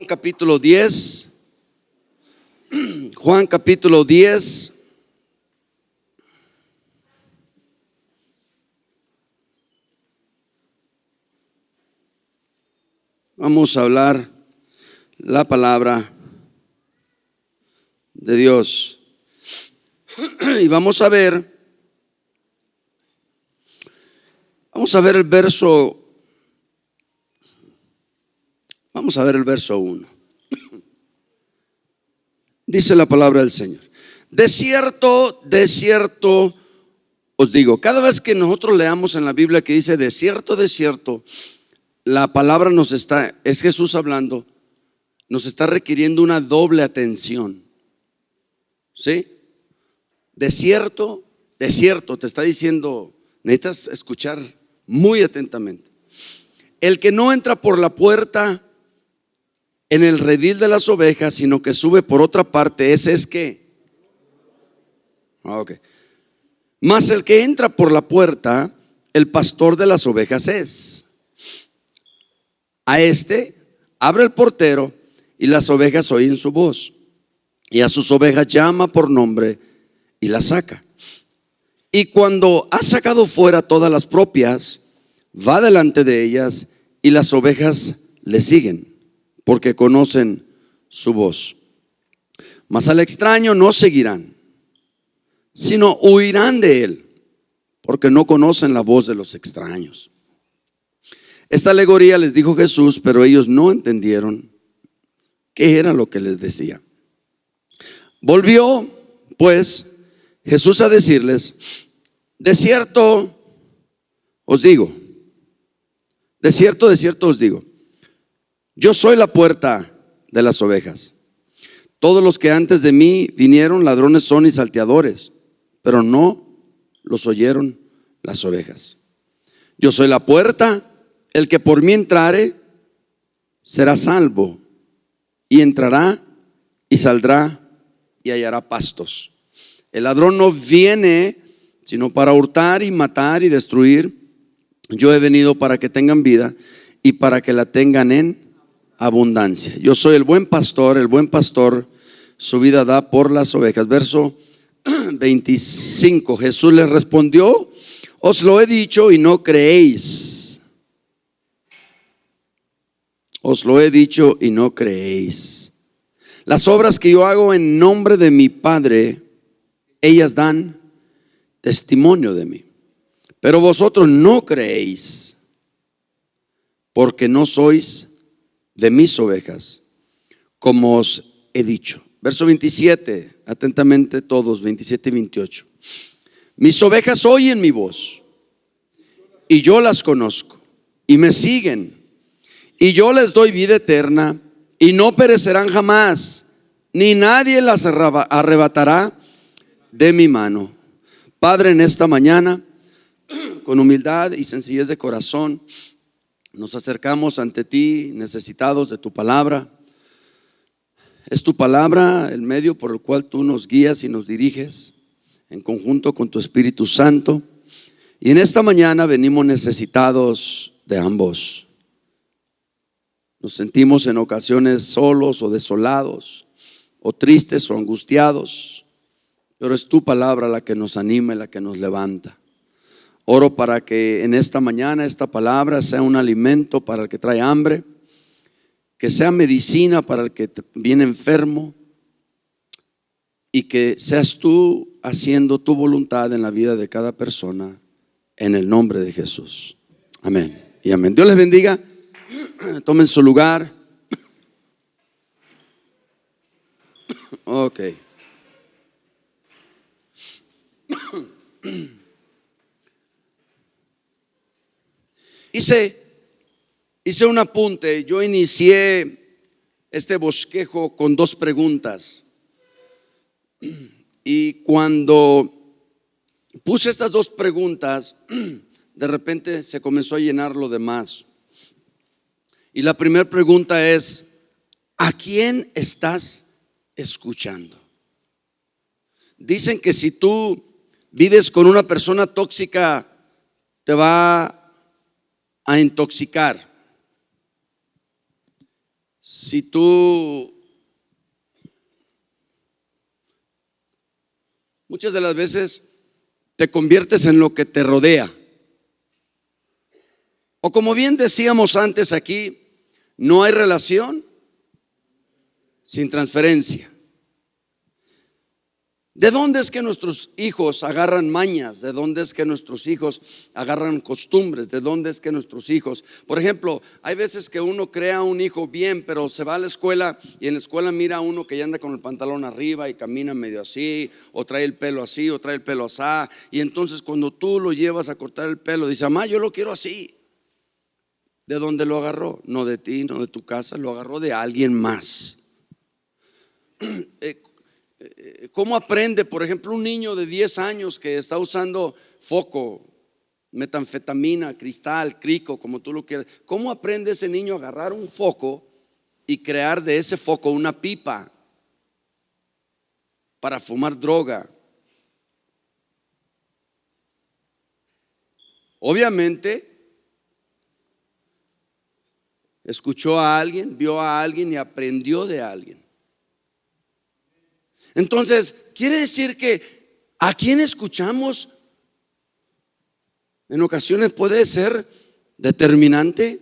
Capítulo 10. Juan capítulo 10. Vamos a hablar la palabra de Dios. Y vamos a ver el verso. Vamos a ver el verso 1. Dice la palabra del Señor: de cierto os digo. Cada vez que nosotros leamos en la Biblia que dice de cierto, la palabra es Jesús hablando, nos está requiriendo una doble atención. ¿Sí? De cierto, te está diciendo, necesitas escuchar muy atentamente. El que no entra por la puerta en el redil de las ovejas, sino que sube por otra parte, ese es que. Okay. Mas el que entra por la puerta, el pastor de las ovejas es. A este abre el portero y las ovejas oyen su voz, y a sus ovejas llama por nombre y las saca. Y cuando ha sacado fuera todas las propias, va delante de ellas, y las ovejas le siguen, porque conocen su voz. Mas al extraño no seguirán, sino huirán de él, porque no conocen la voz de los extraños. Esta alegoría les dijo Jesús, pero ellos no entendieron qué era lo que les decía. Volvió pues Jesús a decirles: de cierto os digo, de cierto os digo, yo soy la puerta de las ovejas. Todos los que antes de mí vinieron ladrones son y salteadores, pero no los oyeron las ovejas. Yo soy la puerta. El que por mí entrare será salvo, y entrará y saldrá y hallará pastos. El ladrón no viene sino para hurtar y matar y destruir. Yo he venido para que tengan vida y para que la tengan en abundancia. Yo soy el buen pastor su vida da por las ovejas. Verso 25. Jesús les respondió: os lo he dicho y no creéis. Os lo he dicho y no creéis. Las obras que yo hago en nombre de mi Padre, ellas dan testimonio de mí. Pero vosotros no creéis, porque no sois de mis ovejas, como os he dicho. Verso 27, atentamente todos, 27 y 28. Mis ovejas oyen mi voz, y yo las conozco, y me siguen. Y yo les doy vida eterna, y no perecerán jamás, ni nadie las arrebatará de mi mano. Padre, en esta mañana, con humildad y sencillez de corazón, nos acercamos ante ti, necesitados de tu palabra. Es tu palabra el medio por el cual tú nos guías y nos diriges, en conjunto con tu Espíritu Santo. Y en esta mañana venimos necesitados de ambos. Nos sentimos en ocasiones solos o desolados, o tristes o angustiados, pero es tu palabra la que nos anima y la que nos levanta. Oro para que en esta mañana esta palabra sea un alimento para el que trae hambre, que sea medicina para el que viene enfermo, y que seas tú haciendo tu voluntad en la vida de cada persona, en el nombre de Jesús. Amén y amén. Dios les bendiga. Tomen su lugar. Ok. Hice un apunte. Yo inicié este bosquejo con dos preguntas. Y cuando puse estas dos preguntas, de repente se comenzó a llenar lo demás. Y la primera pregunta es: ¿a quién estás escuchando? Dicen que si tú vives con una persona tóxica, te va a intoxicar. Si tú muchas de las veces te conviertes en lo que te rodea, o como bien decíamos antes aquí, no hay relación sin transferencia. ¿De dónde es que nuestros hijos agarran mañas? ¿De dónde es que nuestros hijos agarran costumbres? ¿De dónde es que nuestros hijos, por ejemplo, hay veces que uno crea un hijo bien, pero se va a la escuela y en la escuela mira a uno que ya anda con el pantalón arriba y camina medio así, o trae el pelo así, o trae el pelo así, y entonces cuando tú lo llevas a cortar el pelo, dice: mamá, yo lo quiero así. ¿De dónde lo agarró? No de ti, no de tu casa, lo agarró de alguien más. ¿Cómo aprende, por ejemplo, un niño de 10 años que está usando foco, metanfetamina, cristal, crico, como tú lo quieras? ¿Cómo aprende ese niño a agarrar un foco y crear de ese foco una pipa para fumar droga? Obviamente escuchó a alguien, vio a alguien y aprendió de alguien. Entonces, quiere decir que a quien escuchamos en ocasiones puede ser determinante.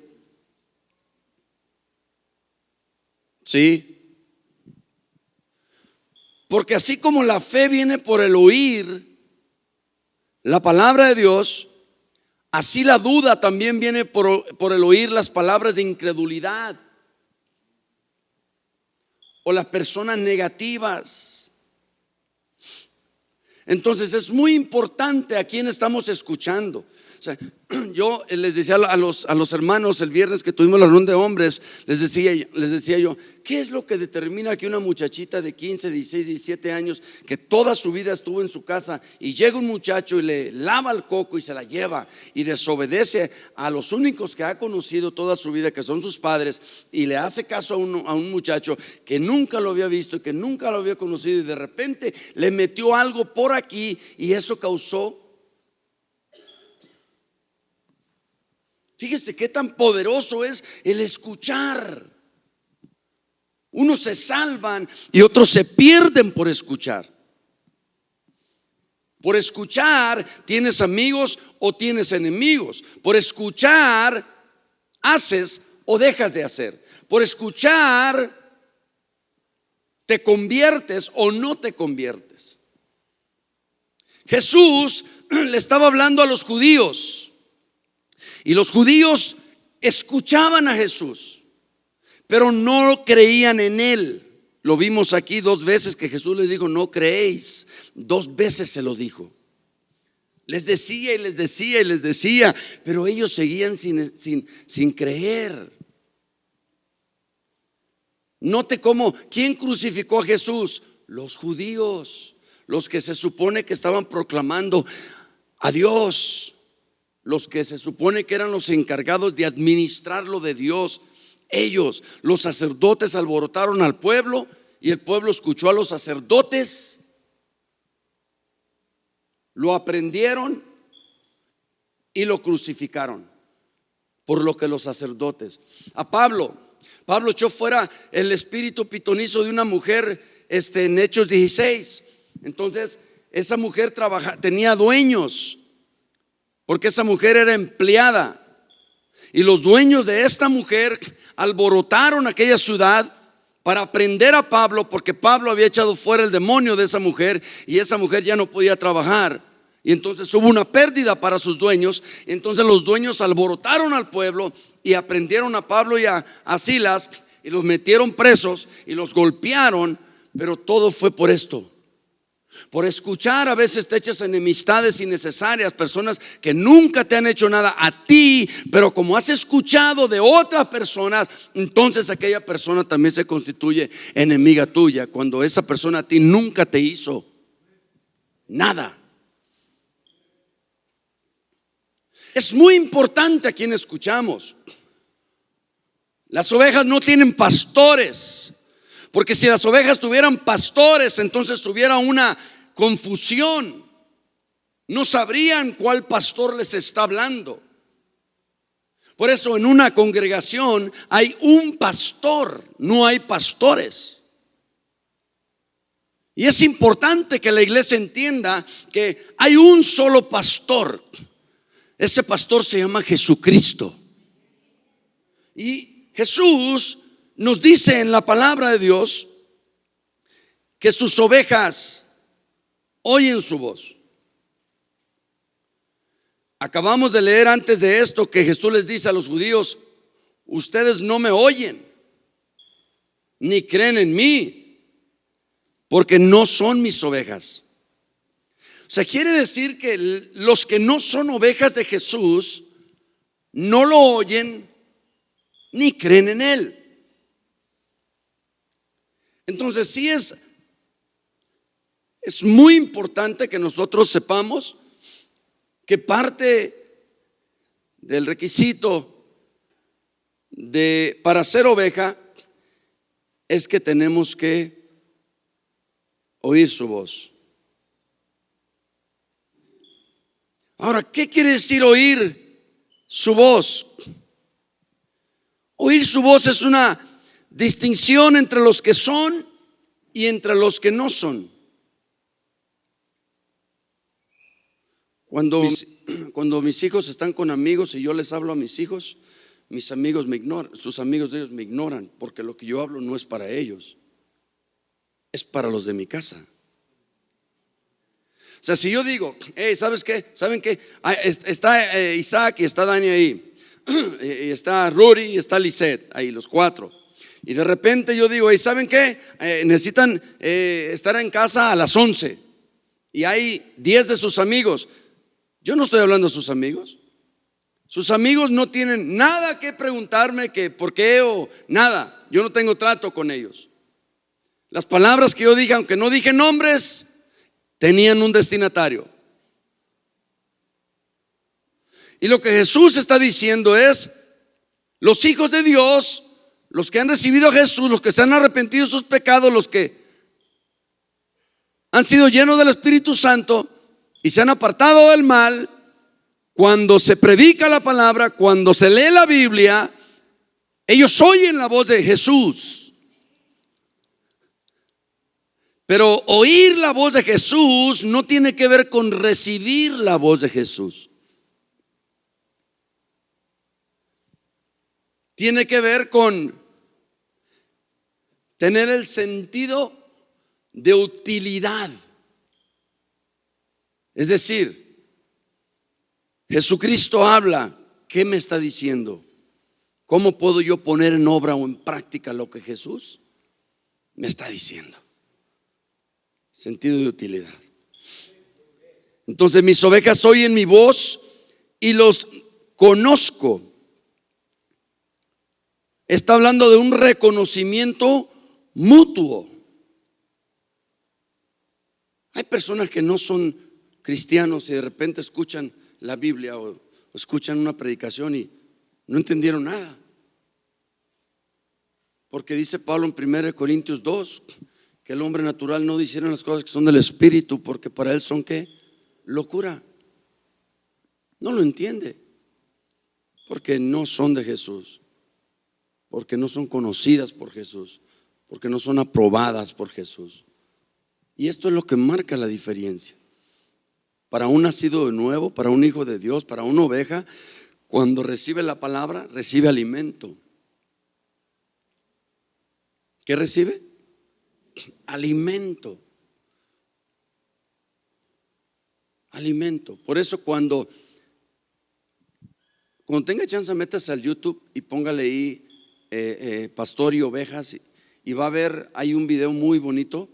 Sí. Porque así como la fe viene por el oír la palabra de Dios, así la duda también viene por el oír las palabras de incredulidad o las personas negativas. Entonces es muy importante a quién estamos escuchando. O sea, yo les decía a los hermanos el viernes que tuvimos la reunión de hombres, les decía yo, ¿qué es lo que determina que una muchachita de 15, 16, 17 años que toda su vida estuvo en su casa y llega un muchacho y le lava el coco y se la lleva y desobedece a los únicos que ha conocido toda su vida, que son sus padres, y le hace caso a un muchacho que nunca lo había visto y que nunca lo había conocido, y de repente le metió algo por aquí y eso causó? Fíjese qué tan poderoso es el escuchar. Unos se salvan y otros se pierden por escuchar. Por escuchar tienes amigos o tienes enemigos. Por escuchar haces o dejas de hacer. Por escuchar te conviertes o no te conviertes. Jesús le estaba hablando a los judíos. Y los judíos escuchaban a Jesús, pero no creían en él. Lo vimos aquí 2 veces que Jesús les dijo: no creéis. 2 veces se lo dijo. Les decía y les decía y les decía, pero ellos seguían sin creer. Note cómo, ¿quién crucificó a Jesús? Los judíos, los que se supone que estaban proclamando a Dios, los que se supone que eran los encargados de administrar lo de Dios. Ellos, los sacerdotes, alborotaron al pueblo y el pueblo escuchó a los sacerdotes, lo aprendieron y lo crucificaron. Por lo que los sacerdotes, a Pablo echó fuera el espíritu pitonizo de una mujer en Hechos 16. Entonces esa mujer tenía dueños, porque esa mujer era empleada, y los dueños de esta mujer alborotaron aquella ciudad para prender a Pablo, porque Pablo había echado fuera el demonio de esa mujer y esa mujer ya no podía trabajar. Y entonces hubo una pérdida para sus dueños. Entonces los dueños alborotaron al pueblo y aprendieron a Pablo y a Silas y los metieron presos y los golpearon. Pero todo fue por esto. Por escuchar a veces te echas enemistades innecesarias, personas que nunca te han hecho nada a ti, pero como has escuchado de otras personas, entonces aquella persona también se constituye enemiga tuya, cuando esa persona a ti nunca te hizo nada. Es muy importante a quién escuchamos. Las ovejas no tienen pastores, porque si las ovejas tuvieran pastores, entonces hubiera una confusión. No sabrían cuál pastor les está hablando. Por eso en una congregación hay un pastor, no hay pastores. Y es importante que la iglesia entienda que hay un solo pastor. Ese pastor se llama Jesucristo. Y Jesús nos dice en la palabra de Dios que sus ovejas oyen su voz. Acabamos de leer antes de esto que Jesús les dice a los judíos: ustedes no me oyen ni creen en mí, porque no son mis ovejas. O sea, quiere decir que los que no son ovejas de Jesús no lo oyen ni creen en Él. Entonces sí es muy importante que nosotros sepamos que parte del requisito para ser oveja es que tenemos que oír su voz. Ahora, ¿qué quiere decir oír su voz? Oír su voz es una distinción entre los que son y entre los que no son. Cuando mis hijos están con amigos y yo les hablo a mis hijos, mis amigos me ignoran, sus amigos de ellos me ignoran, porque lo que yo hablo no es para ellos, es para los de mi casa. O sea, si yo digo, hey, ¿sabes qué? ¿Saben qué? Está Isaac y está Dani ahí, y está Rory y está Lisette ahí, los cuatro. Y de repente yo digo, hey, ¿saben qué? Necesitan estar en casa a las 11 y hay 10 de sus amigos. Yo no estoy hablando a sus amigos. Sus amigos no tienen nada que preguntarme que por qué o nada. Yo no tengo trato con ellos. Las palabras que yo diga, aunque no dije nombres, tenían un destinatario. Y lo que Jesús está diciendo es: los hijos de Dios, los que han recibido a Jesús, los que se han arrepentido de sus pecados, los que han sido llenos del Espíritu Santo y se han apartado del mal, cuando se predica la palabra, cuando se lee la Biblia, ellos oyen la voz de Jesús. Pero oír la voz de Jesús no tiene que ver con recibir la voz de Jesús. Tiene que ver con tener el sentido de utilidad. Es decir, Jesucristo habla, ¿qué me está diciendo? ¿Cómo puedo yo poner en obra o en práctica lo que Jesús me está diciendo? Sentido de utilidad. Entonces mis ovejas oyen mi voz y los conozco. Está hablando de un reconocimiento mutuo. Hay personas que no son cristianos y de repente escuchan la Biblia o escuchan una predicación y no entendieron nada. Porque dice Pablo en 1 Corintios 2 que el hombre natural no discierne las cosas que son del Espíritu, porque para él son ¿qué? Locura. No lo entiende, porque no son de Jesús, porque no son conocidas por Jesús, porque no son aprobadas por Jesús. Y esto es lo que marca la diferencia. Para un nacido de nuevo, para un hijo de Dios, para una oveja, cuando recibe la palabra, recibe alimento. ¿Qué recibe? Alimento. Alimento. Por eso cuando tenga chance, métase al YouTube y póngale ahí pastor y ovejas, y va a ver, hay un video muy bonito.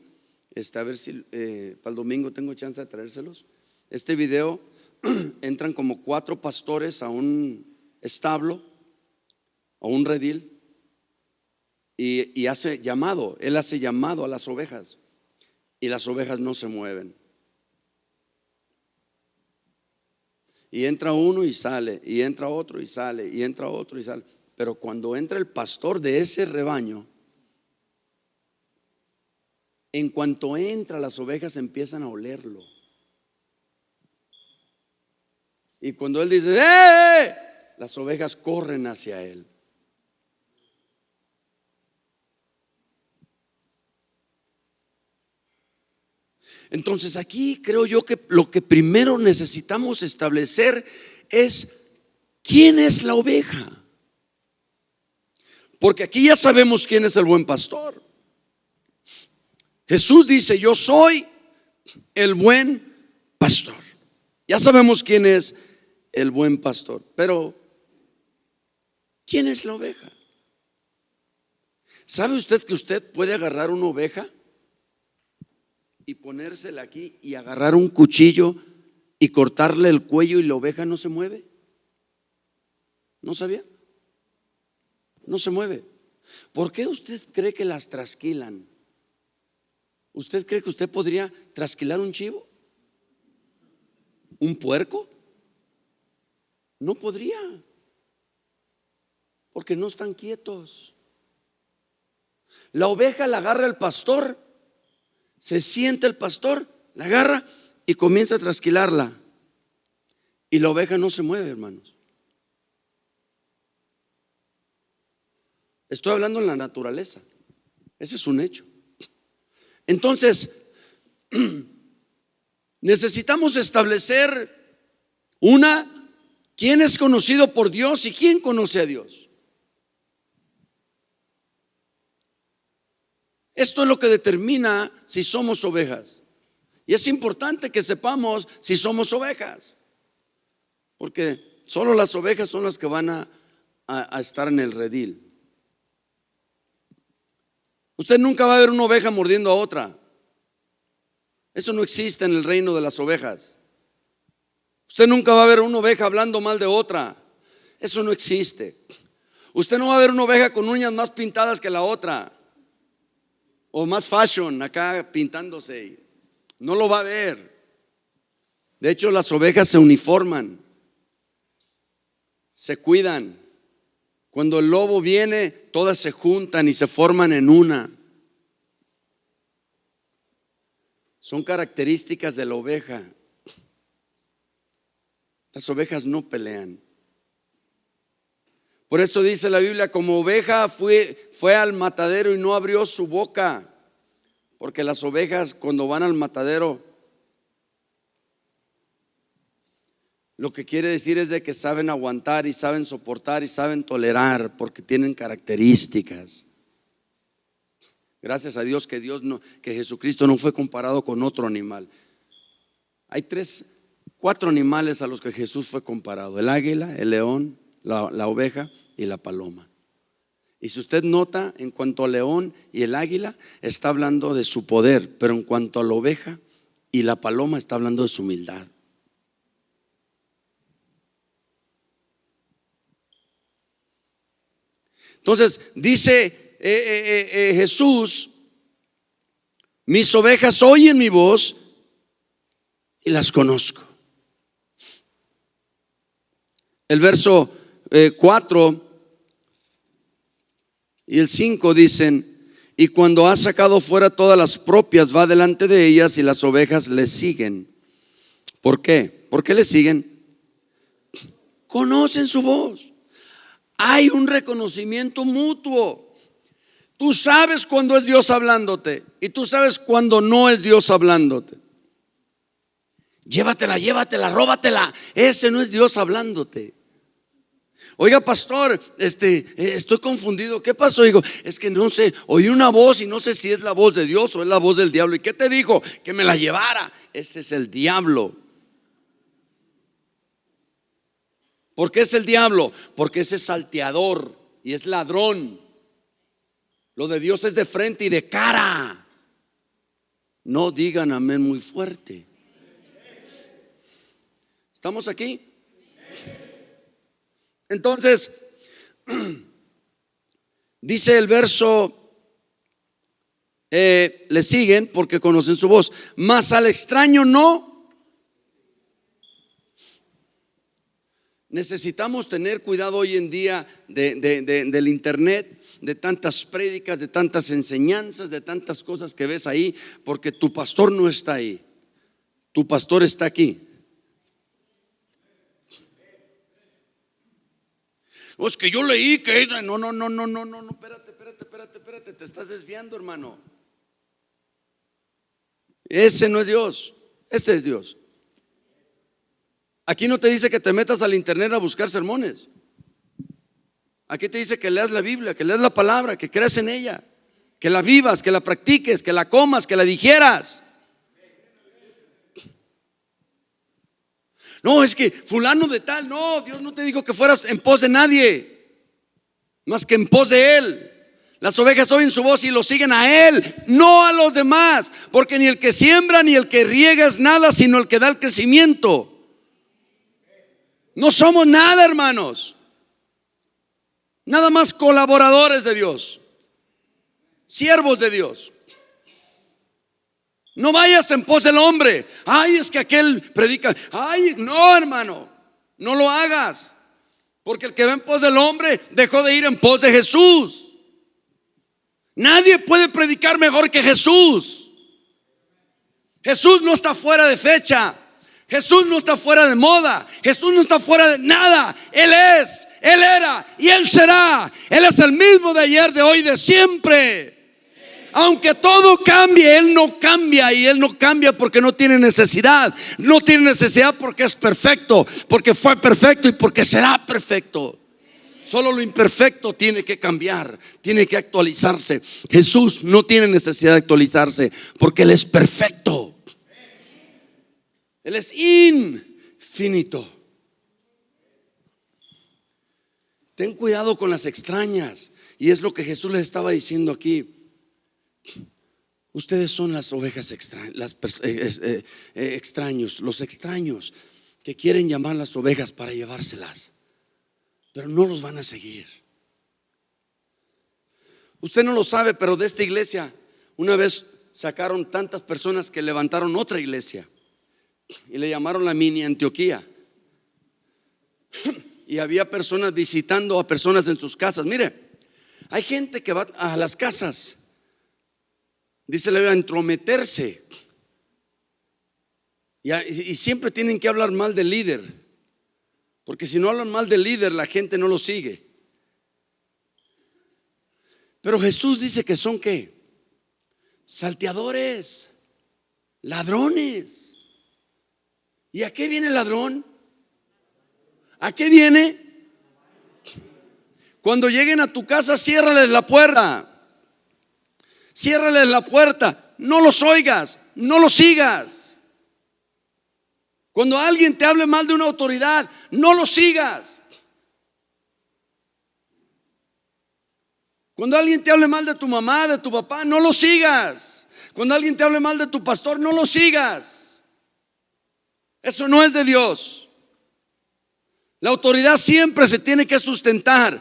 A ver si para el domingo tengo chance de traérselos. Este video, entran como 4 pastores a un establo, a un redil, y hace llamado. Él hace llamado a las ovejas y las ovejas no se mueven. Y entra uno y sale, y entra otro y sale, y entra otro y sale. Pero cuando entra el pastor de ese rebaño, en cuanto entra, las ovejas empiezan a olerlo. Y cuando él dice, ¡eh! Las ovejas corren hacia Él. Entonces aquí creo yo que lo que primero necesitamos establecer es quién es la oveja. Porque aquí ya sabemos quién es el buen pastor. Jesús dice: yo soy el buen pastor. Ya sabemos quién es el buen pastor. Pero ¿quién es la oveja? ¿Sabe usted que usted puede agarrar una oveja y ponérsela aquí y agarrar un cuchillo y cortarle el cuello y la oveja no se mueve? ¿No sabía? No se mueve. ¿Por qué usted cree que las trasquilan? ¿Usted cree que usted podría trasquilar un chivo? ¿Un puerco? No podría, porque no están quietos. La oveja la agarra el pastor, se sienta el pastor, la agarra y comienza a trasquilarla. Y la oveja no se mueve, hermanos. Estoy hablando en la naturaleza. Ese es un hecho. Entonces, necesitamos establecer quién es conocido por Dios y quién conoce a Dios. Esto es lo que determina si somos ovejas. Y es importante que sepamos si somos ovejas, porque solo las ovejas son las que van a estar en el redil. Usted nunca va a ver una oveja mordiendo a otra. Eso no existe en el reino de las ovejas. Usted nunca va a ver una oveja hablando mal de otra. Eso no existe. Usted no va a ver una oveja con uñas más pintadas que la otra, o más fashion acá pintándose. No lo va a ver. De hecho, las ovejas se uniforman, se cuidan. Cuando el lobo viene, todas se juntan y se forman en una. Son características de la oveja. Las ovejas no pelean. Por eso dice la Biblia: como oveja fue al matadero y no abrió su boca. Porque las ovejas, cuando van al matadero, lo que quiere decir es de que saben aguantar y saben soportar y saben tolerar, porque tienen características. Gracias a Dios que que Jesucristo no fue comparado con otro animal. Hay 4 animales a los que Jesús fue comparado: el águila, el león, la oveja y la paloma. Y si usted nota, en cuanto al león y el águila, está hablando de su poder, pero en cuanto a la oveja y la paloma, está hablando de su humildad. Entonces dice Jesús: mis ovejas oyen mi voz y las conozco. El verso 4 y el 5 dicen: y cuando ha sacado fuera todas las propias, va delante de ellas y las ovejas le siguen. ¿Por qué? ¿Por qué le siguen? Conocen su voz. Hay un reconocimiento mutuo. Tú sabes cuando es Dios hablándote y tú sabes cuando no es Dios hablándote. Llévatela, róbatela. Ese no es Dios hablándote. Oiga, pastor, estoy confundido. ¿Qué pasó? Digo, es que no sé, oí una voz y no sé si es la voz de Dios o es la voz del diablo. ¿Y qué te dijo? Que me la llevara. Ese es el diablo. ¿Por qué es el diablo? Porque ese es salteador y es ladrón. Lo de Dios es de frente y de cara. No digan amén muy fuerte. ¿Estamos aquí? Entonces, dice el verso, le siguen porque conocen su voz, mas al extraño no. Necesitamos tener cuidado hoy en día del internet, de tantas prédicas, de tantas enseñanzas, de tantas cosas que ves ahí, porque tu pastor no está ahí, tu pastor está aquí. Es que yo leí que no, espérate, te estás desviando, hermano. Ese no es Dios, este es Dios. Aquí no te dice que te metas al internet a buscar sermones. Aquí te dice que leas la Biblia, que leas la palabra, que creas en ella, que la vivas, que la practiques, que la comas, que la digieras. No, es que fulano de tal, no, Dios no te dijo que fueras en pos de nadie, más que en pos de Él. Las ovejas oyen su voz y lo siguen a Él, no a los demás, porque ni el que siembra ni el que riega es nada, sino el que da el crecimiento. No somos nada, hermanos, nada más colaboradores de Dios, siervos de Dios. No vayas en pos del hombre. Ay, es que aquel predica. Ay, no, hermano, no lo hagas, porque el que va en pos del hombre dejó de ir en pos de Jesús. Nadie puede predicar mejor que Jesús. Jesús no está fuera de fecha. Jesús no está fuera de moda. Jesús no está fuera de nada. Él es, Él era y Él será. Él es el mismo de ayer, de hoy, de siempre. Aunque todo cambie, Él no cambia. Y Él no cambia porque no tiene necesidad. No tiene necesidad porque es perfecto, porque fue perfecto y porque será perfecto. Solo lo imperfecto tiene que cambiar, tiene que actualizarse. Jesús no tiene necesidad de actualizarse porque Él es perfecto. Él es infinito. Ten cuidado con las extrañas. Y es lo que Jesús les estaba diciendo aquí. Ustedes son las ovejas extraños, los extraños que quieren llamar las ovejas para llevárselas, pero no los van a seguir. Usted no lo sabe, pero de esta iglesia una vez sacaron tantas personas que levantaron otra iglesia y le llamaron la mini Antioquía. Y había personas visitando a personas en sus casas. Mire, hay gente que va a las casas, dice la Biblia, a entrometerse. Y siempre tienen que hablar mal del líder, porque si no hablan mal del líder, la gente no lo sigue. Pero Jesús dice que son ¿qué? Salteadores, ladrones. ¿Y a qué viene el ladrón? ¿A qué viene? Cuando lleguen a tu casa, ciérrales la puerta. Ciérrales la puerta. No los oigas, no los sigas. Cuando alguien te hable mal de una autoridad, no lo sigas. Cuando alguien te hable mal de tu mamá, de tu papá, no lo sigas. Cuando alguien te hable mal de tu pastor, no lo sigas. Eso no es de Dios. La autoridad siempre se tiene que sustentar,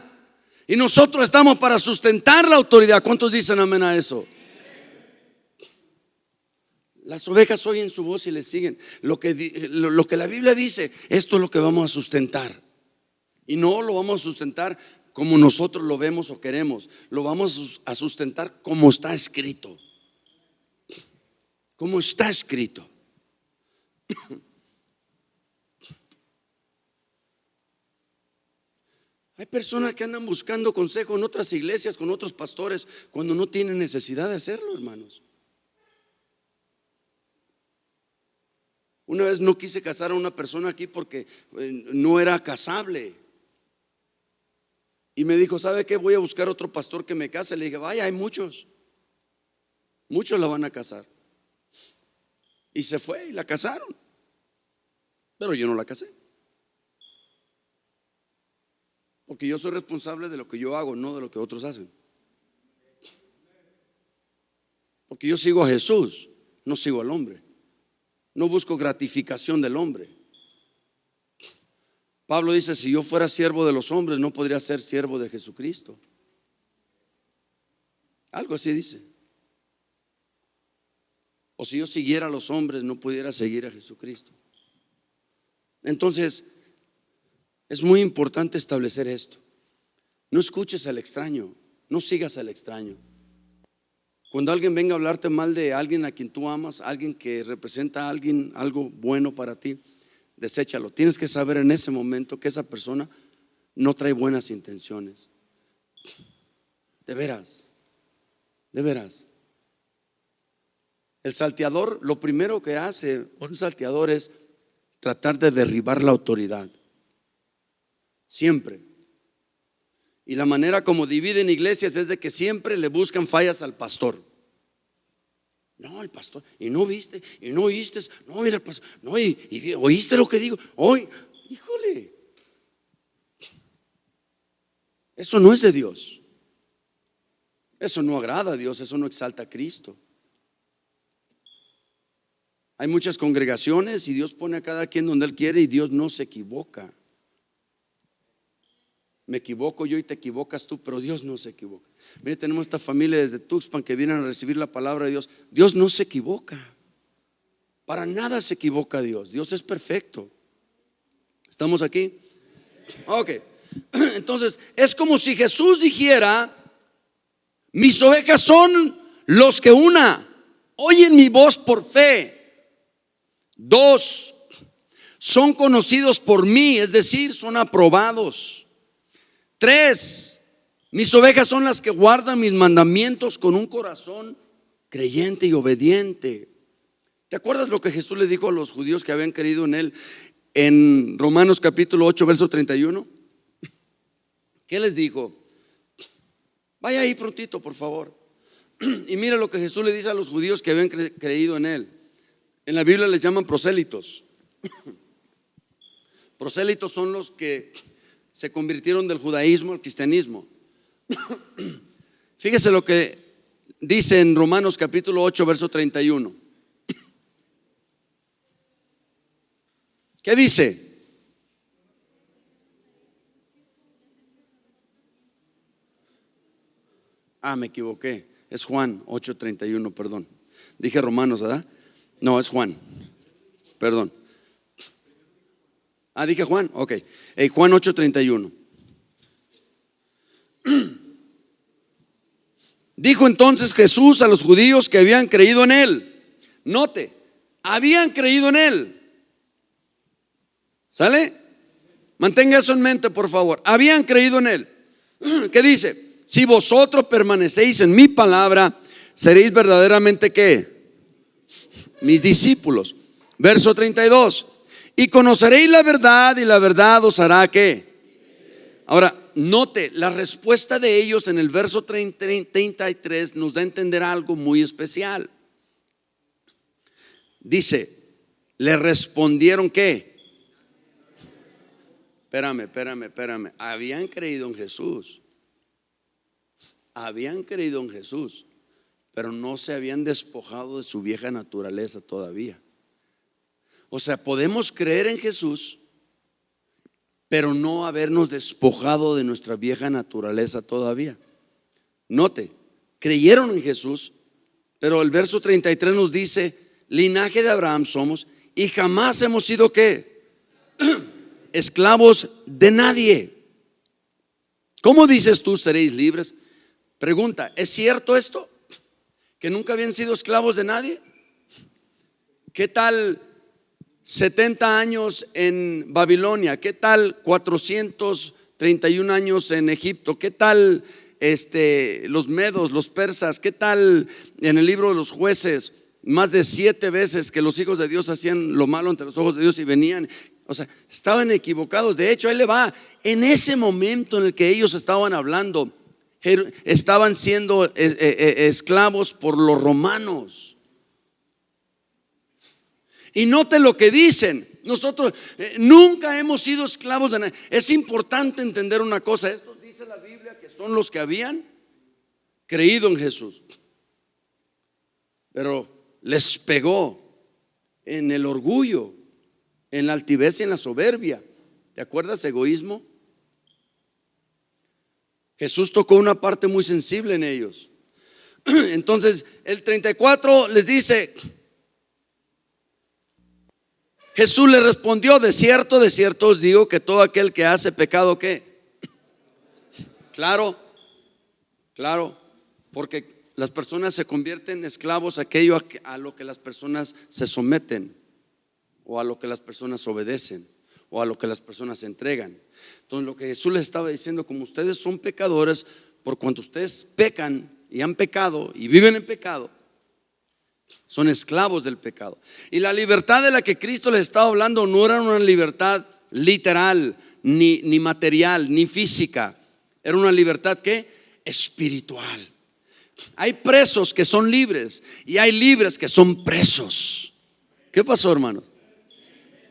y nosotros estamos para sustentar la autoridad. ¿Cuántos dicen amén a eso? Las ovejas oyen su voz y le siguen. Lo que la Biblia dice, esto es lo que vamos a sustentar. Y no lo vamos a sustentar como nosotros lo vemos o queremos. Lo vamos a sustentar como está escrito. Como está escrito. Hay personas que andan buscando consejo en otras iglesias, con otros pastores, cuando no tienen necesidad de hacerlo, hermanos. Una vez no quise casar a una persona aquí porque no era casable. Y me dijo, ¿sabe qué? Voy a buscar otro pastor que me case. Le dije, vaya, hay muchos. Muchos la van a casar. Y se fue y la casaron. Pero yo no la casé. Porque yo soy responsable de lo que yo hago, no de lo que otros hacen. Porque yo sigo a Jesús, no sigo al hombre. No busco gratificación del hombre. Pablo dice, si yo fuera siervo de los hombres, no podría ser siervo de Jesucristo. Algo así dice. O si yo siguiera a los hombres, no pudiera seguir a Jesucristo. Entonces, es muy importante establecer esto. No escuches al extraño, no sigas al extraño. Cuando alguien venga a hablarte mal de alguien a quien tú amas, alguien que representa a alguien, algo bueno para ti, deséchalo. Tienes que saber en ese momento que esa persona no trae buenas intenciones. De veras, de veras. El salteador, lo primero que hace un salteador es tratar de derribar la autoridad. Siempre. Y la manera como dividen iglesias es de que siempre le buscan fallas al pastor. No, el pastor, y no viste, y no oíste, no, mira el pastor, no, y oíste lo que digo, hoy, híjole, eso no es de Dios, eso no agrada a Dios, eso no exalta a Cristo. Hay muchas congregaciones y Dios pone a cada quien donde Él quiere y Dios no se equivoca. Me equivoco yo y te equivocas tú, pero Dios no se equivoca. Mire, tenemos esta familia desde Tuxpan que vienen a recibir la palabra de Dios. Dios no se equivoca. Para nada se equivoca Dios. Dios es perfecto. ¿Estamos aquí? Ok. Entonces, es como si Jesús dijera: mis ovejas son los que oyen mi voz por fe. 2, son conocidos por mí, es decir, son aprobados. 3, mis ovejas son las que guardan mis mandamientos con un corazón creyente y obediente. ¿Te acuerdas lo que Jesús le dijo a los judíos que habían creído en Él en Romanos capítulo 8 verso 31? ¿Qué les dijo? Vaya ahí prontito, por favor. Y mira lo que Jesús le dice a los judíos que habían creído en Él. En la Biblia les llaman prosélitos. Prosélitos son los que se convirtieron del judaísmo al cristianismo. Fíjese lo que dice en Romanos capítulo 8 verso 31. ¿Qué dice? Me equivoqué. Es Juan 8:31, perdón. Dije Romanos, ¿verdad? No, es Juan. Perdón. Dije Juan, ok. Juan 8:31. Dijo entonces Jesús a los judíos que habían creído en Él. Note, habían creído en Él. ¿Sale? Mantenga eso en mente, por favor. Habían creído en Él. ¿Qué dice? Si vosotros permanecéis en mi palabra, seréis verdaderamente ¿qué? Mis discípulos. Verso 32. Y conoceréis la verdad y la verdad os hará ¿qué? Ahora, note, la respuesta de ellos en el verso 33 nos da a entender algo muy especial. Dice, le respondieron ¿qué? Espérame. Habían creído en Jesús. Habían creído en Jesús, pero no se habían despojado de su vieja naturaleza todavía. O sea, podemos creer en Jesús, pero no habernos despojado de nuestra vieja naturaleza todavía. Note, creyeron en Jesús, pero el verso 33 nos dice: linaje de Abraham somos y jamás hemos sido ¿qué? Esclavos de nadie. ¿Cómo dices tú seréis libres? Pregunta, ¿es cierto esto? ¿Que nunca habían sido esclavos de nadie? ¿Qué tal 70 años en Babilonia? ¿Qué tal 431 años en Egipto? ¿Qué tal los medos, los persas? ¿Qué tal en el libro de los jueces? Más de 7 veces que los hijos de Dios hacían lo malo ante los ojos de Dios y venían. O sea, estaban equivocados. De hecho, ahí le va. En ese momento en el que ellos estaban hablando, estaban siendo esclavos por los romanos. Y note lo que dicen: nosotros nunca hemos sido esclavos de nadie. Es importante entender una cosa. Estos dice la Biblia que son los que habían creído en Jesús, pero les pegó en el orgullo, en la altivez y en la soberbia. ¿Te acuerdas? Egoísmo. Jesús tocó una parte muy sensible en ellos. Entonces el 34 les dice: Jesús le respondió: de cierto os digo que todo aquel que hace pecado ¿qué? Claro, porque las personas se convierten en esclavos aquello a lo que las personas se someten o a lo que las personas obedecen. o a lo que las personas entregan. Entonces lo que Jesús les estaba diciendo, como ustedes son pecadores, por cuanto ustedes pecan y han pecado y viven en pecado, son esclavos del pecado. Y la libertad de la que Cristo les estaba hablando no era una libertad literal, ni material, ni física. Era una libertad ¿qué? Espiritual. Hay presos que son libres y hay libres que son presos. ¿Qué pasó, hermanos?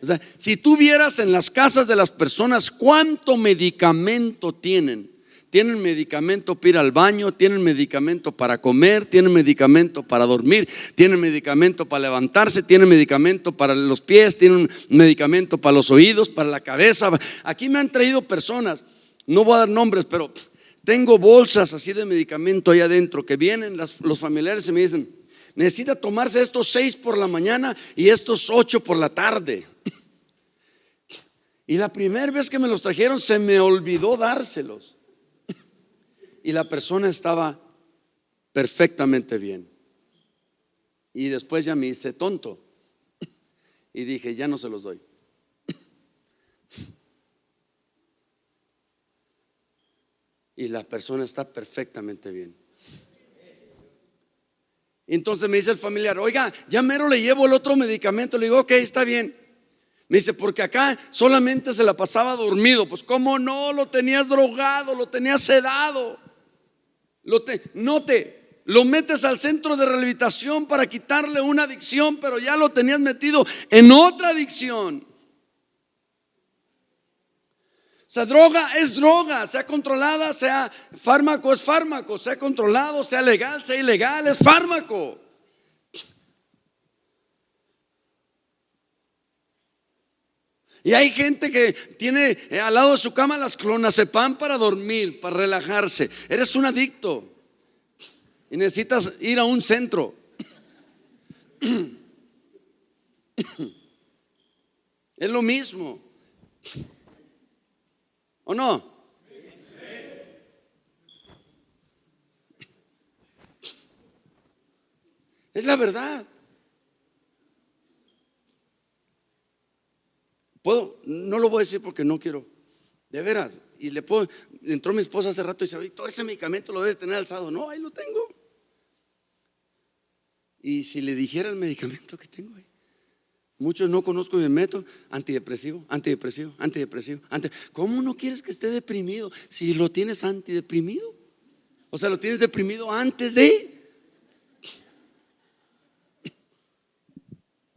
O sea, si tú vieras en las casas de las personas cuánto medicamento tienen. Tienen medicamento para ir al baño, tienen medicamento para comer, tienen medicamento para dormir, tienen medicamento para levantarse, tienen medicamento para los pies, tienen medicamento para los oídos, para la cabeza. Aquí me han traído personas, no voy a dar nombres, pero tengo bolsas así de medicamento allá adentro que vienen los familiares y me dicen: necesita tomarse estos 6 por la mañana y estos 8 por la tarde. Y la primera vez que me los trajeron se me olvidó dárselos. Y la persona estaba perfectamente bien. Y después ya me hice tonto y dije: ya no se los doy. Y la persona está perfectamente bien. Entonces me dice el familiar: oiga, ya mero le llevo el otro medicamento. Le digo: ok, está bien. Me dice: porque acá solamente se la pasaba dormido. Pues cómo no, lo tenías drogado, lo tenías sedado. Lo metes al centro de rehabilitación para quitarle una adicción, pero ya lo tenías metido en otra adicción. O sea, droga es droga, sea controlada, sea fármaco es fármaco, sea controlado, sea legal, sea ilegal, es fármaco. Y hay gente que tiene al lado de su cama las clonazepam para dormir, para relajarse. Eres un adicto y necesitas ir a un centro. Es lo mismo, ¿o no? Es la verdad. No lo voy a decir porque no quiero, de veras. Y entró mi esposa hace rato y dice: todo ese medicamento lo debe tener alzado. No, ahí lo tengo. Y si le dijera el medicamento que tengo ahí, muchos no conozco y me meto: antidepresivo. ¿Cómo no quieres que esté deprimido si lo tienes antideprimido? O sea, lo tienes deprimido antes de.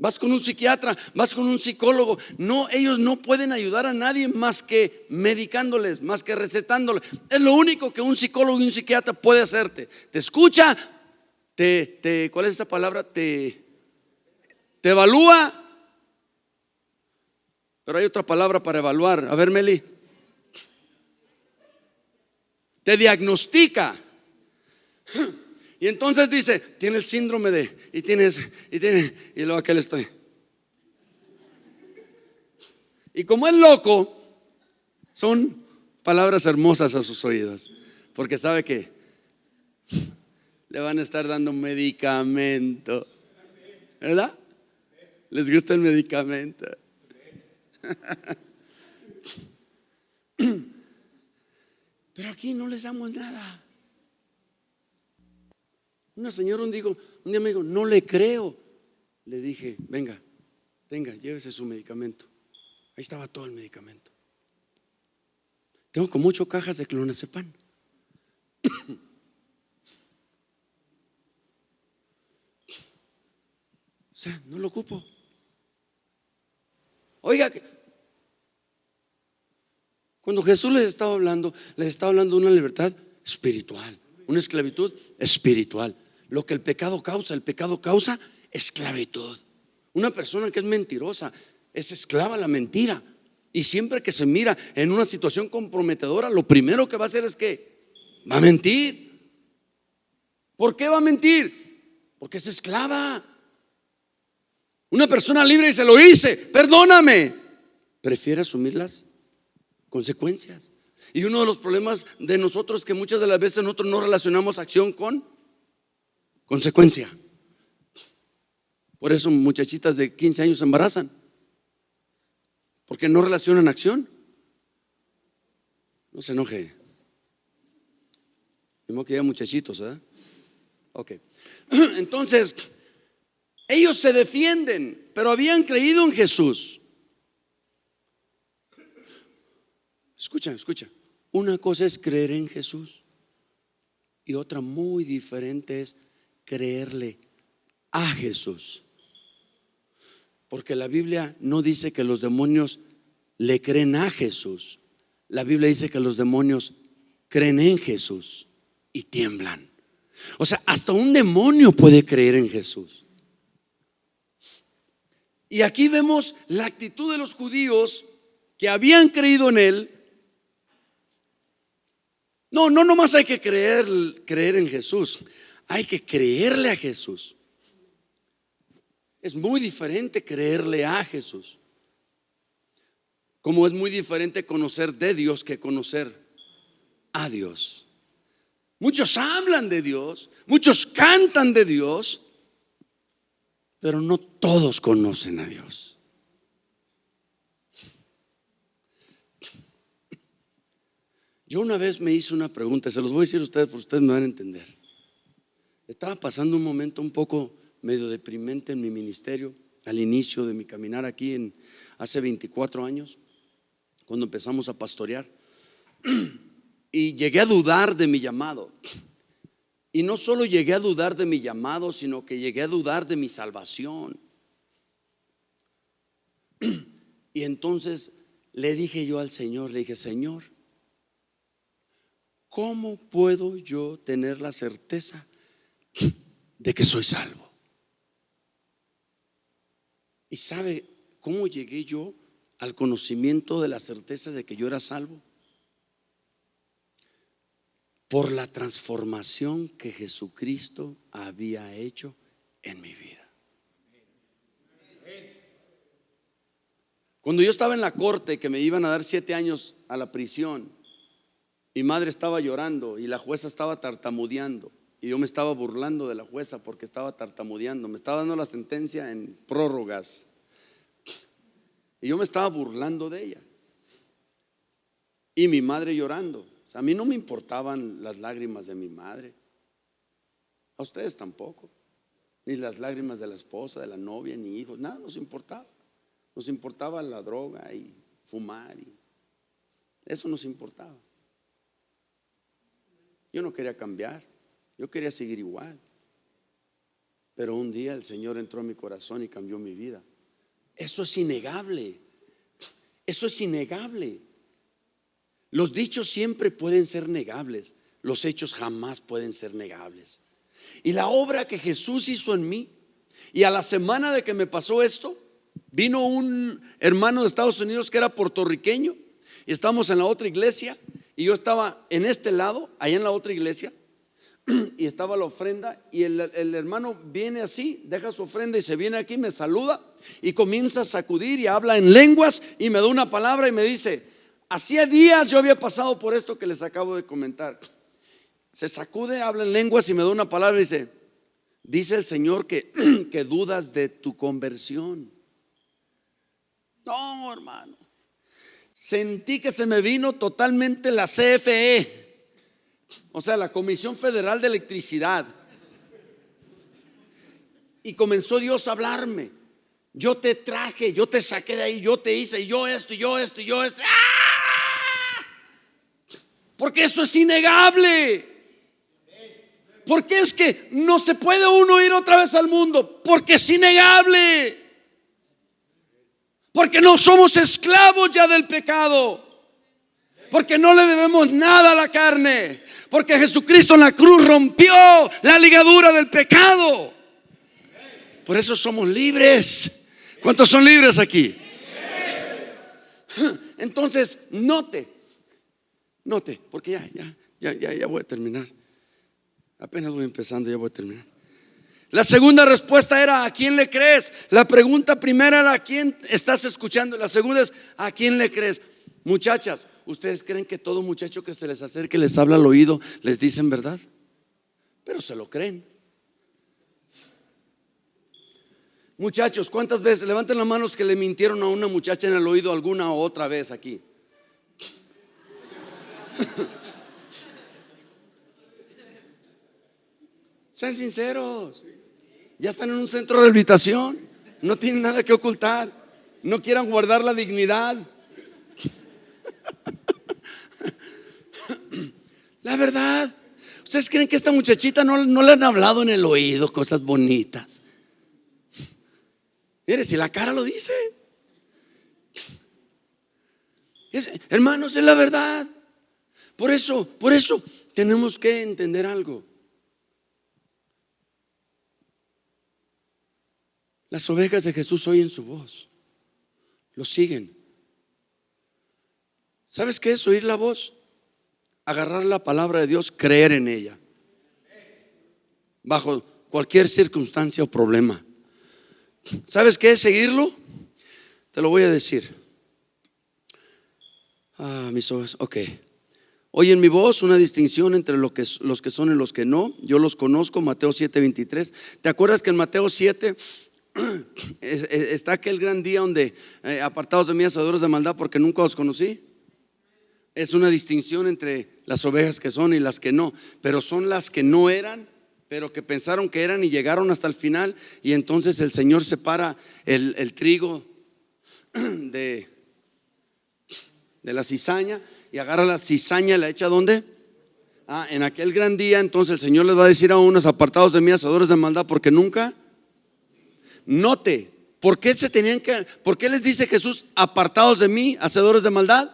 Vas con un psiquiatra, vas con un psicólogo. No, ellos no pueden ayudar a nadie más que medicándoles, más que recetándoles. Es lo único que un psicólogo y un psiquiatra puede hacerte. Te escucha, ¿cuál es esa palabra? Te evalúa. Pero hay otra palabra para evaluar. A ver, Meli. Te diagnostica. Y entonces dice: tiene el síndrome de, y luego aquel estoy. Y como es loco, son palabras hermosas a sus oídos, porque sabe que le van a estar dando medicamento, ¿verdad? ¿Les gusta el medicamento? Pero aquí no les damos nada. Una señora un día me dijo: no le creo. Le dije: venga, tenga, llévese su medicamento. Ahí estaba todo el medicamento. Tengo como 8 cajas de clonazepam. O sea, no lo ocupo. Oiga, cuando Jesús les estaba hablando de una libertad espiritual, una esclavitud espiritual. Lo que el pecado causa esclavitud. Una persona que es mentirosa es esclava a la mentira. Y siempre que se mira en una situación comprometedora, lo primero que va a hacer es que va a mentir. ¿Por qué va a mentir? Porque es esclava. Una persona libre dice: lo hice, perdóname. Prefiere asumir las consecuencias. Y uno de los problemas de nosotros es que muchas de las veces nosotros no relacionamos acción con consecuencia. Por eso muchachitas de 15 años se embarazan, Porque no relacionan acción. No se enoje. Tenemos que ya muchachitos, ¿verdad? Ok. Entonces, ellos se defienden, pero habían creído en Jesús. Escucha, escucha. Una cosa es creer en Jesús y otra muy diferente es creerle a Jesús. Porque la Biblia no dice que los demonios le creen a Jesús. La Biblia dice que los demonios creen en Jesús y tiemblan. O sea, hasta un demonio puede creer en Jesús. Y aquí vemos la actitud de los judíos que habían creído en Él. No nomás hay que creer en Jesús, hay que creerle a Jesús. Es muy diferente creerle a Jesús. Como es muy diferente conocer de Dios que conocer a Dios. Muchos hablan de Dios, muchos cantan de Dios, pero no todos conocen a Dios. Yo una vez me hice una pregunta, se los voy a decir a ustedes, porque ustedes me van a entender. Estaba pasando un momento un poco medio deprimente en mi ministerio, al inicio de mi caminar aquí hace 24 años, cuando empezamos a pastorear. Y llegué a dudar de mi llamado. Y no solo llegué a dudar de mi llamado, sino que llegué a dudar de mi salvación. Y entonces le dije yo al Señor, le dije: Señor, ¿cómo puedo yo tener la certeza de que soy salvo? ¿Y sabe cómo llegué yo al conocimiento de la certeza de que yo era salvo? Por la transformación que Jesucristo había hecho en mi vida. Cuando yo estaba en la corte, que me iban a dar 7 años a la prisión, mi madre estaba llorando y la jueza estaba tartamudeando. Y yo me estaba burlando de la jueza porque estaba tartamudeando. Me estaba dando la sentencia en prórrogas. Y yo me estaba burlando de ella. Y mi madre llorando. O sea, a mí no me importaban las lágrimas de mi madre. A ustedes tampoco. Ni las lágrimas de la esposa, de la novia, ni hijos. Nada nos importaba. Nos importaba la droga y fumar. Eso nos importaba. Yo no quería cambiar. Yo quería seguir igual. Pero un día el Señor entró en mi corazón y cambió mi vida. Eso es innegable. Eso es innegable. Los dichos siempre pueden ser negables. Los hechos jamás pueden ser negables. Y la obra que Jesús hizo en mí, y a la semana de que me pasó esto, vino un hermano de Estados Unidos que era puertorriqueño, y estábamos en la otra iglesia, y yo estaba en este lado, allá en la otra iglesia, y estaba la ofrenda, y el hermano viene así, deja su ofrenda y se viene aquí, me saluda y comienza a sacudir y habla en lenguas y me da una palabra y me dice: hacía días yo había pasado por esto que les acabo de comentar. Se sacude, habla en lenguas y me da una palabra y dice el Señor que dudas de tu conversión. No, hermano, sentí que se me vino totalmente la CFE, o sea, la Comisión Federal de Electricidad. Y comenzó Dios a hablarme. Yo te traje, yo te saqué de ahí, yo te hice, y yo esto, y yo esto, y yo esto. ¡Ah! Porque eso es innegable. ¿Por qué es que no se puede uno ir otra vez al mundo? Porque es innegable. Porque no somos esclavos ya del pecado. Porque no le debemos nada a la carne. Porque Jesucristo en la cruz rompió la ligadura del pecado. Por eso somos libres. ¿Cuántos son libres aquí? Entonces, note, porque ya voy a terminar. Apenas voy empezando, ya voy a terminar. La segunda respuesta era: ¿a quién le crees? La pregunta primera era: ¿a quién estás escuchando? La segunda es: ¿a quién le crees? Muchachas, ¿ustedes creen que todo muchacho que se les acerque, les habla al oído, les dicen verdad? Pero se lo creen. Muchachos, ¿cuántas veces? Levanten las manos que le mintieron a una muchacha en el oído alguna o otra vez aquí. Sean sinceros. Ya están en un centro de rehabilitación. No tienen nada que ocultar. No quieran guardar la dignidad. La verdad. ¿Ustedes creen que esta muchachita no le han hablado en el oído cosas bonitas? Mire, si la cara lo dice. Hermanos, es la verdad. Por eso tenemos que entender algo. Las ovejas de Jesús oyen su voz, lo siguen. ¿Sabes qué es oír la voz? Agarrar la palabra de Dios, creer en ella, bajo cualquier circunstancia o problema. ¿Sabes qué es seguirlo? Te lo voy a decir. Mis ovejas, ok. Oyen mi voz, una distinción entre los que son y los que no. Yo los conozco, Mateo 7:23. ¿Te acuerdas que en Mateo 7 está aquel gran día donde apartados de mí, hacedores de maldad, porque nunca os conocí? Es una distinción entre las ovejas que son y las que no, pero son las que no eran, pero que pensaron que eran y llegaron hasta el final. Y entonces el Señor separa el trigo de la cizaña y agarra la cizaña y la echa ¿dónde? En aquel gran día entonces el Señor les va a decir a unos: apartados de mí, hacedores de maldad, porque nunca. Note, ¿por qué les dice Jesús apartados de mí, hacedores de maldad?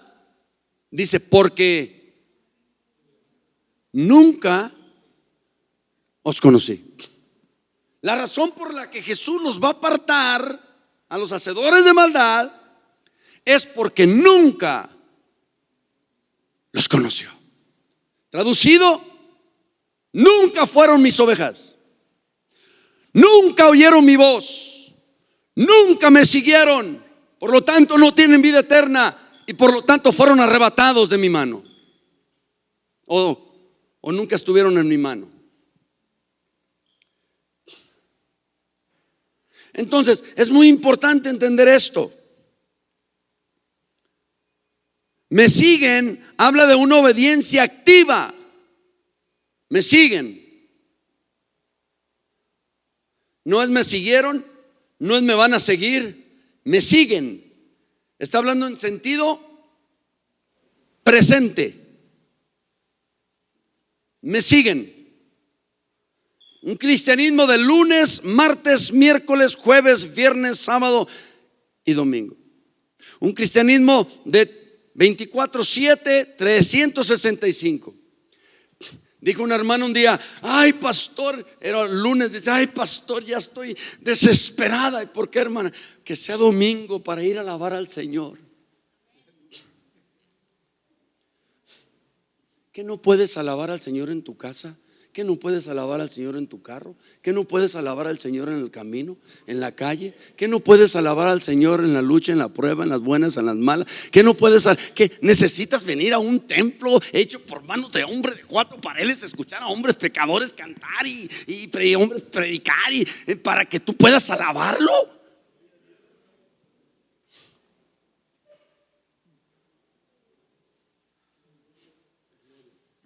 Dice, porque nunca os conocí. La razón por la que Jesús los va a apartar a los hacedores de maldad es porque nunca los conoció. Traducido, nunca fueron mis ovejas. Nunca oyeron mi voz, nunca me siguieron, por lo tanto no tienen vida eterna y por lo tanto fueron arrebatados de mi mano, o nunca estuvieron en mi mano. Entonces es muy importante entender esto. Me siguen habla de una obediencia activa. Me siguen. No es me siguieron, no es me van a seguir, me siguen. Está hablando en sentido presente. Me siguen. Un cristianismo de lunes, martes, miércoles, jueves, viernes, sábado y domingo. Un cristianismo de 24/7, 365. Dijo un hermano un día: ay pastor, era el lunes, dice: ay pastor, ya estoy desesperada. ¿Y por qué, hermana? Que sea domingo para ir a alabar al Señor. ¿Qué no puedes alabar al Señor en tu casa? ¿Qué no puedes alabar al Señor en tu carro? ¿Qué no puedes alabar al Señor en el camino, en la calle? ¿Qué no puedes alabar al Señor en la lucha, en la prueba, en las buenas, en las malas? ¿Qué no puedes? ¿Qué necesitas venir a un templo hecho por manos de hombres de 4 paredes, escuchar a hombres pecadores cantar y hombres predicar para que tú puedas alabarlo?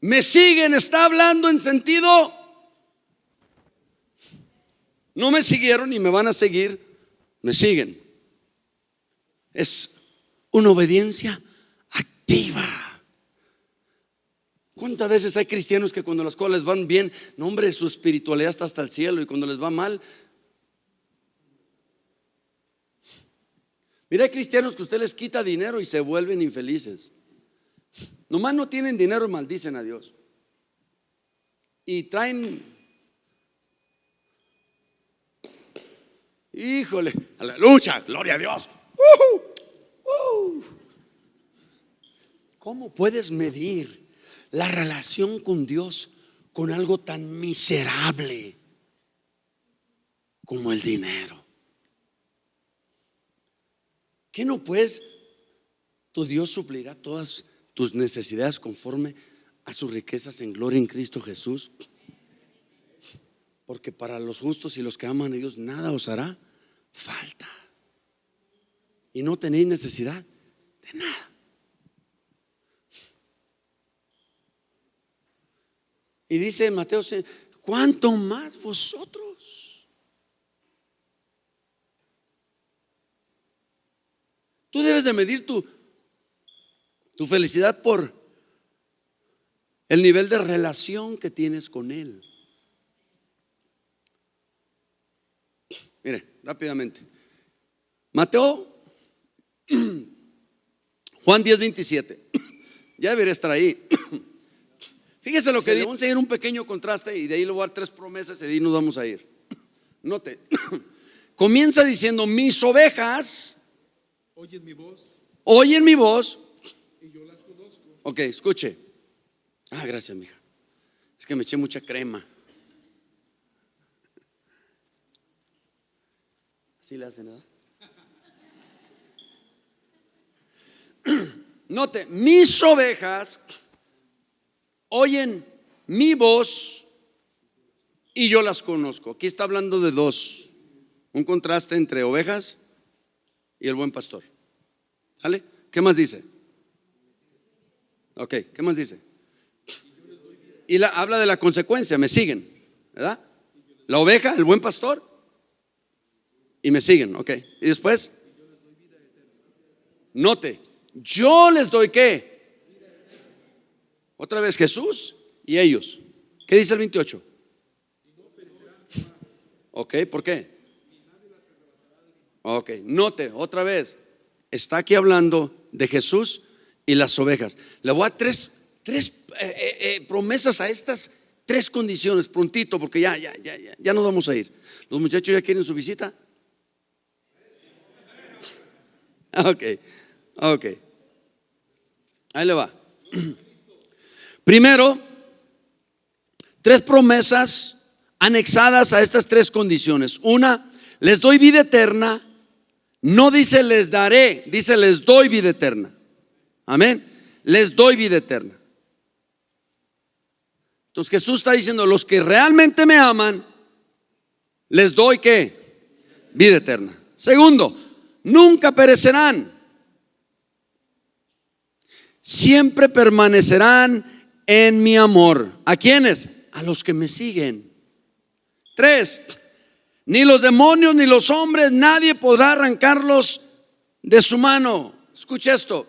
Me siguen, está hablando en sentido. No me siguieron y me van a seguir, me siguen. Es una obediencia activa. ¿Cuántas veces hay cristianos que cuando las cosas les van bien, no hombre, su espiritualidad está hasta el cielo, y cuando les va mal? Mira, hay cristianos que usted les quita dinero y se vuelven infelices. Nomás no tienen dinero y maldicen a Dios. Y traen, híjole, aleluya, gloria a Dios. ¿Cómo puedes medir la relación con Dios con algo tan miserable como el dinero? ¿Qué no puedes? Tu Dios suplirá todas tus necesidades conforme a sus riquezas en gloria en Cristo Jesús. Porque para los justos y los que aman a Dios nada os hará falta. Y no tenéis necesidad de nada. Y dice Mateo, ¿cuánto más vosotros? Tú debes de medir tu felicidad por el nivel de relación que tienes con Él. Mire, rápidamente. Mateo, Juan 10:27. Ya debería estar ahí. Fíjese lo que dice. Vamos a ir un pequeño contraste y de ahí le voy a dar 3 promesas y de ahí nos vamos a ir. Note. Comienza diciendo: mis ovejas oyen mi voz oyen mi voz. y yo las conozco. Ok, escuche. Gracias, mija. Es que me eché mucha crema. ¿Así le hacen, nada? Note, mis ovejas oyen mi voz y yo las conozco. Aquí está hablando de dos, un contraste entre ovejas y el buen pastor. ¿Vale? ¿Qué más dice? Ok, ¿qué más dice? Y habla de la consecuencia, me siguen, ¿verdad? La oveja, el buen pastor, y me siguen, ok. Y después, note, yo les doy ¿qué? Otra vez Jesús y ellos. ¿Qué dice el 28? Ok, ¿por qué? Ok, note, otra vez, está aquí hablando de Jesús y las ovejas. Le voy a dar tres promesas a estas 3 condiciones, prontito, porque ya nos vamos a ir. Los muchachos ya quieren su visita. Ok, ahí le va. Primero, 3 promesas anexadas a estas 3 condiciones. Una, les doy vida eterna. No dice les daré, dice les doy vida eterna. Amén. Les doy vida eterna. Entonces Jesús está diciendo: los que realmente me aman, les doy ¿qué? Vida eterna. Segundo, nunca perecerán. Siempre permanecerán en mi amor. ¿A quiénes? A los que me siguen. 3, ni los demonios ni los hombres, nadie podrá arrancarlos de su mano. Escucha esto.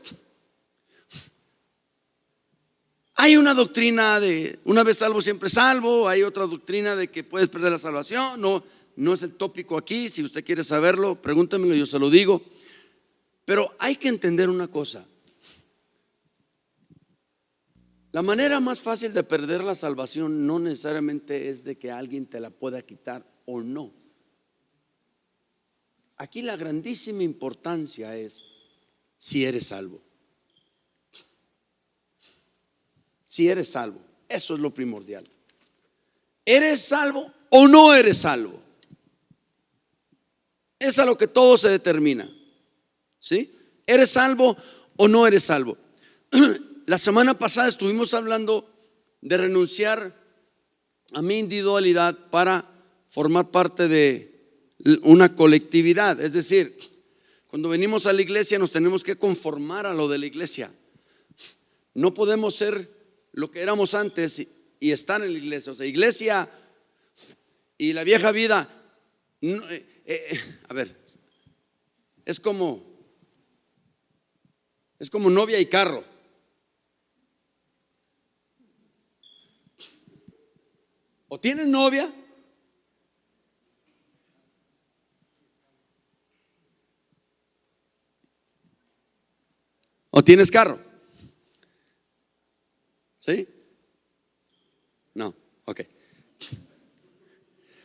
Hay una doctrina de una vez salvo siempre salvo. Hay otra doctrina de que puedes perder la salvación. No es el tópico aquí. Si usted quiere saberlo, pregúntemelo, yo se lo digo. Pero hay que entender una cosa. La manera más fácil de perder la salvación no necesariamente es de que alguien te la pueda quitar o no. Aquí la grandísima importancia es si eres salvo. Si eres salvo, eso es lo primordial. ¿Eres salvo o no eres salvo? Es a lo que todo se determina. ¿Sí? ¿Eres salvo o no eres salvo? La semana pasada estuvimos hablando de renunciar a mi individualidad para formar parte de una colectividad. Es decir, cuando venimos a la iglesia nos tenemos que conformar a lo de la iglesia. No podemos ser lo que éramos antes y estar en la iglesia. O sea, iglesia y la vieja vida, a ver, es como novia y carro. O tienes novia o tienes carro. ¿Sí? No, ok.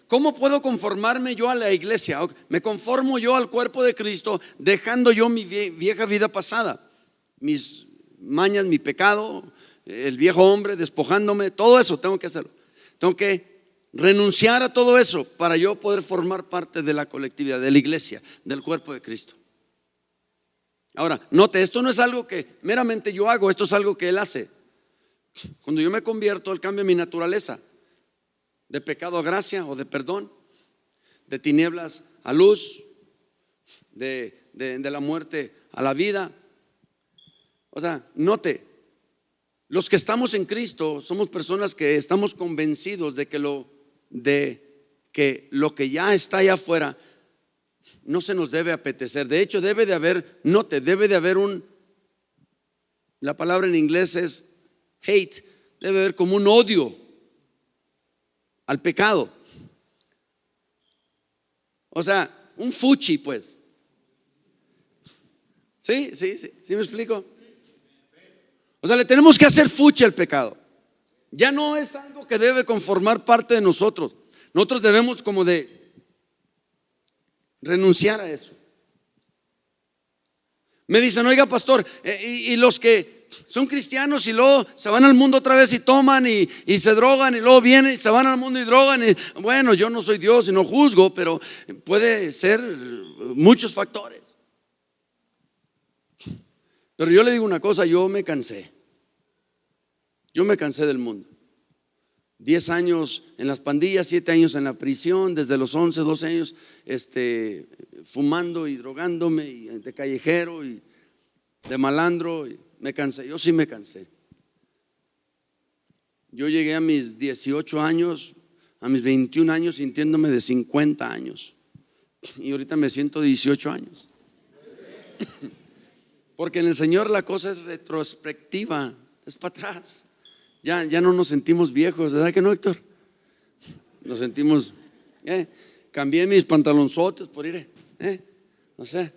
¿Cómo puedo conformarme yo a la iglesia? Me conformo yo al cuerpo de Cristo, dejando yo mi vieja vida pasada, mis mañas, mi pecado, el viejo hombre, despojándome, todo eso tengo que hacerlo. Tengo que renunciar a todo eso para yo poder formar parte de la colectividad, de la iglesia, del cuerpo de Cristo. Ahora, note, esto no es algo que meramente yo hago, esto es algo que Él hace. Cuando yo me convierto, Él cambia mi naturaleza, de pecado a gracia o de perdón, de tinieblas a luz, de la muerte a la vida. O sea, note, los que estamos en Cristo somos personas que estamos convencidos de que lo que ya está allá afuera no se nos debe apetecer. De hecho, debe de haber la palabra en inglés es hate, debe haber como un odio al pecado. O sea, un fuchi, pues. ¿Sí me explico? O sea, le tenemos que hacer fuchi al pecado. Ya no es algo que debe conformar parte de nosotros. Nosotros debemos como de renunciar a eso. Me dicen, oiga pastor, y los que son cristianos y luego se van al mundo otra vez y toman y se drogan y luego vienen y se van al mundo y drogan bueno, yo no soy Dios y no juzgo, pero puede ser muchos factores. Pero yo le digo una cosa, yo me cansé del mundo. 10 años en las pandillas, 7 años en la prisión, desde los 11, 12 años fumando y drogándome y de callejero y de malandro. Y me cansé, yo sí me cansé. Yo llegué a mis 18 años, a mis 21 años sintiéndome de 50 años y ahorita me siento de 18 años. Porque en el Señor la cosa es retrospectiva, es para atrás. Ya no nos sentimos viejos, ¿verdad que no, Héctor? Nos sentimos, cambié mis pantalonzotes por ir, no sé.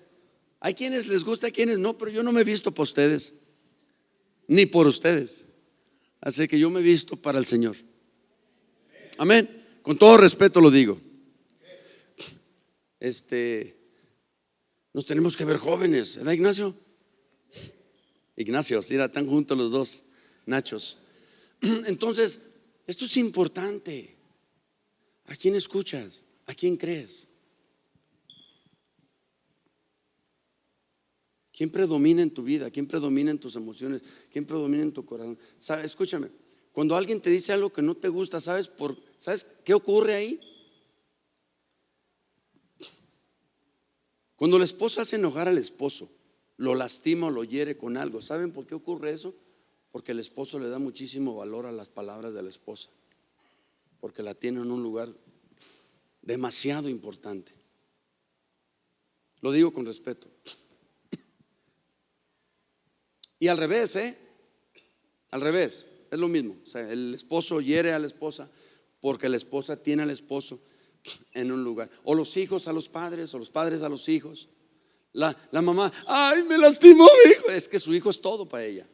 Hay quienes les gusta, hay quienes no, pero yo no me he visto para ustedes, ni por ustedes. Así que yo me he visto para el Señor. Amén. Con todo respeto lo digo. Nos tenemos que ver jóvenes, ¿verdad, Ignacio? Ignacio, mira, están juntos los dos Nachos. Entonces, esto es importante. ¿A quién escuchas? ¿A quién crees? ¿Quién predomina en tu vida? ¿Quién predomina en tus emociones? ¿Quién predomina en tu corazón? ¿Sabes? Escúchame, cuando alguien te dice algo que no te gusta, ¿sabes qué ocurre ahí? Cuando la esposa hace enojar al esposo, lo lastima o lo hiere con algo, ¿saben por qué ocurre eso? Porque el esposo le da muchísimo valor a las palabras de la esposa, porque la tiene en un lugar demasiado importante. Lo digo con respeto. Y al revés, al revés, es lo mismo. O sea, el esposo hiere a la esposa porque la esposa tiene al esposo en un lugar. O los hijos a los padres, o los padres a los hijos. La mamá, ay, me lastimó mi hijo. Es que su hijo es todo para ella.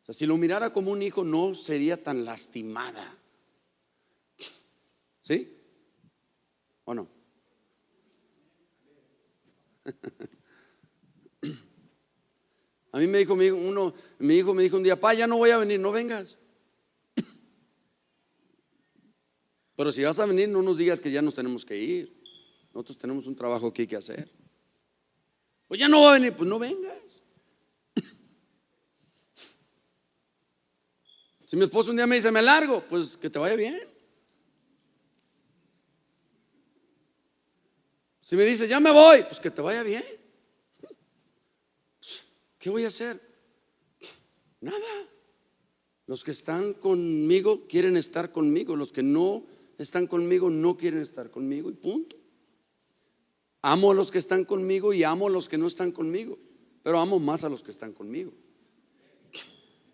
O sea, si lo mirara como un hijo, no sería tan lastimada. ¿Sí? ¿O no? A mí me dijo mi hijo me dijo un día, pa, ya no voy a venir, no vengas. Pero si vas a venir, no nos digas que ya nos tenemos que ir. Nosotros tenemos un trabajo que hay que hacer. Pues ya no va a venir, pues no vengas. Si mi esposo un día me dice, me largo, pues que te vaya bien. Si me dice, ya me voy, pues que te vaya bien. ¿Qué voy a hacer? Nada. Los que están conmigo quieren estar conmigo. Los que no están conmigo no quieren estar conmigo y punto. Amo a los que están conmigo y amo a los que no están conmigo, pero amo más a los que están conmigo,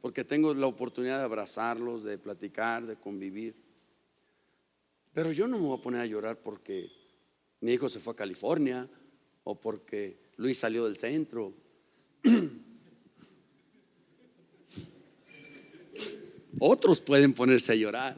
porque tengo la oportunidad de abrazarlos, de platicar, de convivir. Pero yo no me voy a poner a llorar porque mi hijo se fue a California o porque Luis salió del centro. Otros pueden ponerse a llorar.